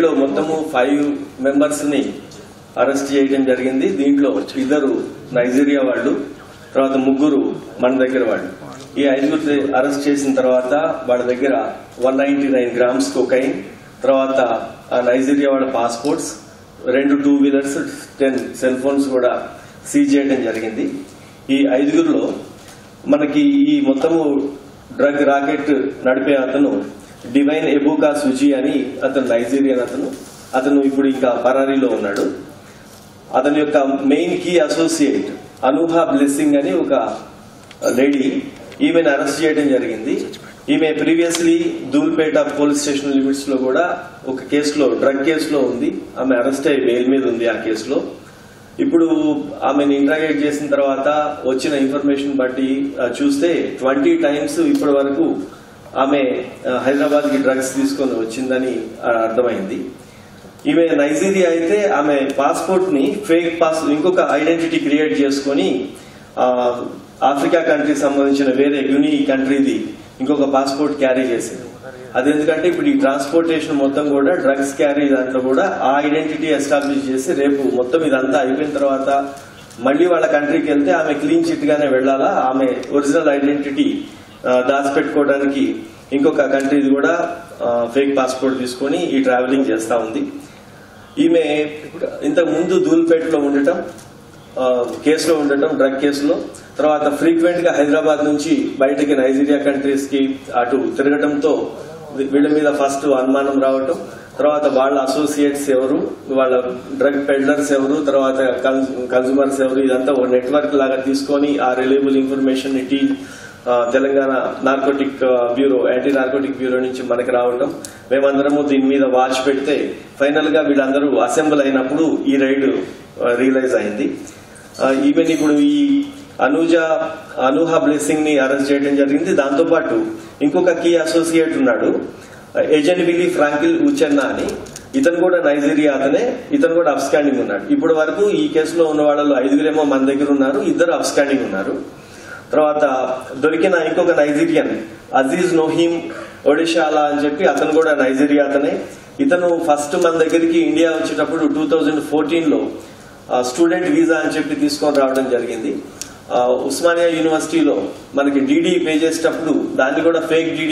మొత్తము 5 మెంబర్స్ ని అరెస్ట్ చేయడం జరిగింది. దీంట్లో 2 నైజీరియా వాళ్ళు, తర్వాత 3 మన దగ్గర వాళ్ళు. ఈ 5 అరెస్ట్ చేసిన తర్వాత వాళ్ళ దగ్గర 199 grams కోకైన్, తర్వాత నైజీరియా వాళ్ళ పాస్పోర్ట్స్, 2 2 వీలర్స్, 10 సెల్ ఫోన్స్ కూడా సీజ్ చేయడం జరిగింది. ఈ 5లో మనకి ఈ మొత్తము డ్రగ్ రాకెట్ నడిపే అతను డివైన్ ఎబుకా సుజీ అని అతను నైజీరియన్ అతను ఇప్పుడు ఇంకా పరారీలో ఉన్నాడు. అతని యొక్క మెయిన్ కీ అసోసియేట్ అనుహా బ్లెస్సింగ్ అని ఒక లేడీ, ఈమెను అరెస్ట్ చేయడం జరిగింది. ఈమె previously Dhoolpet police station limits లో కూడా ఒక కేసులో, డ్రగ్ కేసులో ఉంది. ఆమె అరెస్ట్ అయ్యి బెయిల్ మీద ఉంది ఆ కేసులో. ఇప్పుడు ఆమెను ఇంట్రాగేట్ చేసిన తర్వాత వచ్చిన ఇన్ఫర్మేషన్ బట్టి చూస్తే 20 times ఇప్పటి వరకు ఆమె హైదరాబాద్ కి డ్రగ్స్ తీసుకొని వచ్చిందని అర్థమైంది. ఈమె నైజీరియా అయితే ఆమె పాస్పోర్ట్ ని ఇంకొక ఐడెంటిటీ క్రియేట్ చేసుకుని ఆఫ్రికా కంట్రీ సంబంధించిన వేరే యుని కంట్రీది ఇంకొక పాస్పోర్ట్ క్యారీ చేసింది. అది ఎందుకంటే ఇప్పుడు ఈ ట్రాన్స్పోర్టేషన్ మొత్తం కూడా డ్రగ్స్ క్యారీ దాంట్లో కూడా ఆ ఐడెంటిటీ ఎస్టాబ్లిష్ చేసి రేపు మొత్తం ఇదంతా అయిపోయిన తర్వాత మళ్లీ వాళ్ళ కంట్రీకి వెళ్తే ఆమె క్లీన్ చిట్ గానే వెళ్లాలా. ఆమె ఒరిజినల్ ఐడెంటిటీ దాచిపెట్టుకోవడానికి ఇంకొక కంట్రీది కూడా ఫేక్ పాస్పోర్ట్ తీసుకుని ఈ ట్రావెలింగ్ చేస్తా ఉంది. ఈమె ఇంతకు ముందు ధూల్పేటలో ఉండటం, కేసులో ఉండటం, డ్రగ్ కేసులో, తర్వాత ఫ్రీక్వెంట్ గా హైదరాబాద్ నుంచి బయటకి నైజీరియా కంట్రీస్ కి అటు తిరగటంతో వీళ్ళ మీద ఫస్ట్ అనుమానం రావటం, తర్వాత వాళ్ళ అసోసియేట్స్ ఎవరు, వాళ్ళ డ్రగ్ పెడ్లర్స్ ఎవరు, తర్వాత కన్స్యూమర్స్ ఎవరు, ఇదంతా ఒక నెట్వర్క్ లాగా తీసుకొని ఆ రిలయబుల్ ఇన్ఫర్మేషన్ ని Telangana narcotic bureau, anti narcotic bureau నుంచి మనకి రావటం, మేమందరము దీని మీద వాచ్ పెడితే ఫైనల్ గా వీళ్ళందరూ అసెంబ్ల్ అయినప్పుడు ఈ రైడ్ రియలైజ్ అయింది. ఈవెన్ ఇప్పుడు ఈ అనుహా బ్లెస్సింగ్ ని అరెస్ట్ చేయడం జరిగింది. దాంతో పాటు ఇంకొక కీ అసోసియేట్ ఉన్నాడు, ఎజెన్విలీ ఫ్రాంకిల్ ఉచెన్నా అని. ఇతను కూడా నైజీరియా అతనే, ఇతను కూడా అబ్స్కాండింగ్ ఉన్నాడు. ఇప్పటి వరకు ఈ కేసులో ఉన్న వాళ్ళలో 5 మన దగ్గర ఉన్నారు, 2 అబ్స్కాండింగ్ ఉన్నారు. తర్వాత దొరికిన ఇంకొక నైజీరియన్ అజీజ్ నోహీమ్ ఒడిషాలా అని చెప్పి అతను కూడా నైజీరియా అతనే. ఇతను ఫస్ట్ మన దగ్గరికి ఇండియా వచ్చేటప్పుడు 2014లో స్టూడెంట్ వీసా అని చెప్పి తీసుకొని రావడం జరిగింది. ఉస్మానియా యూనివర్సిటీలో మనకి డీడీ పే చేసేటప్పుడు దాన్ని కూడా ఫేక్ డీడీ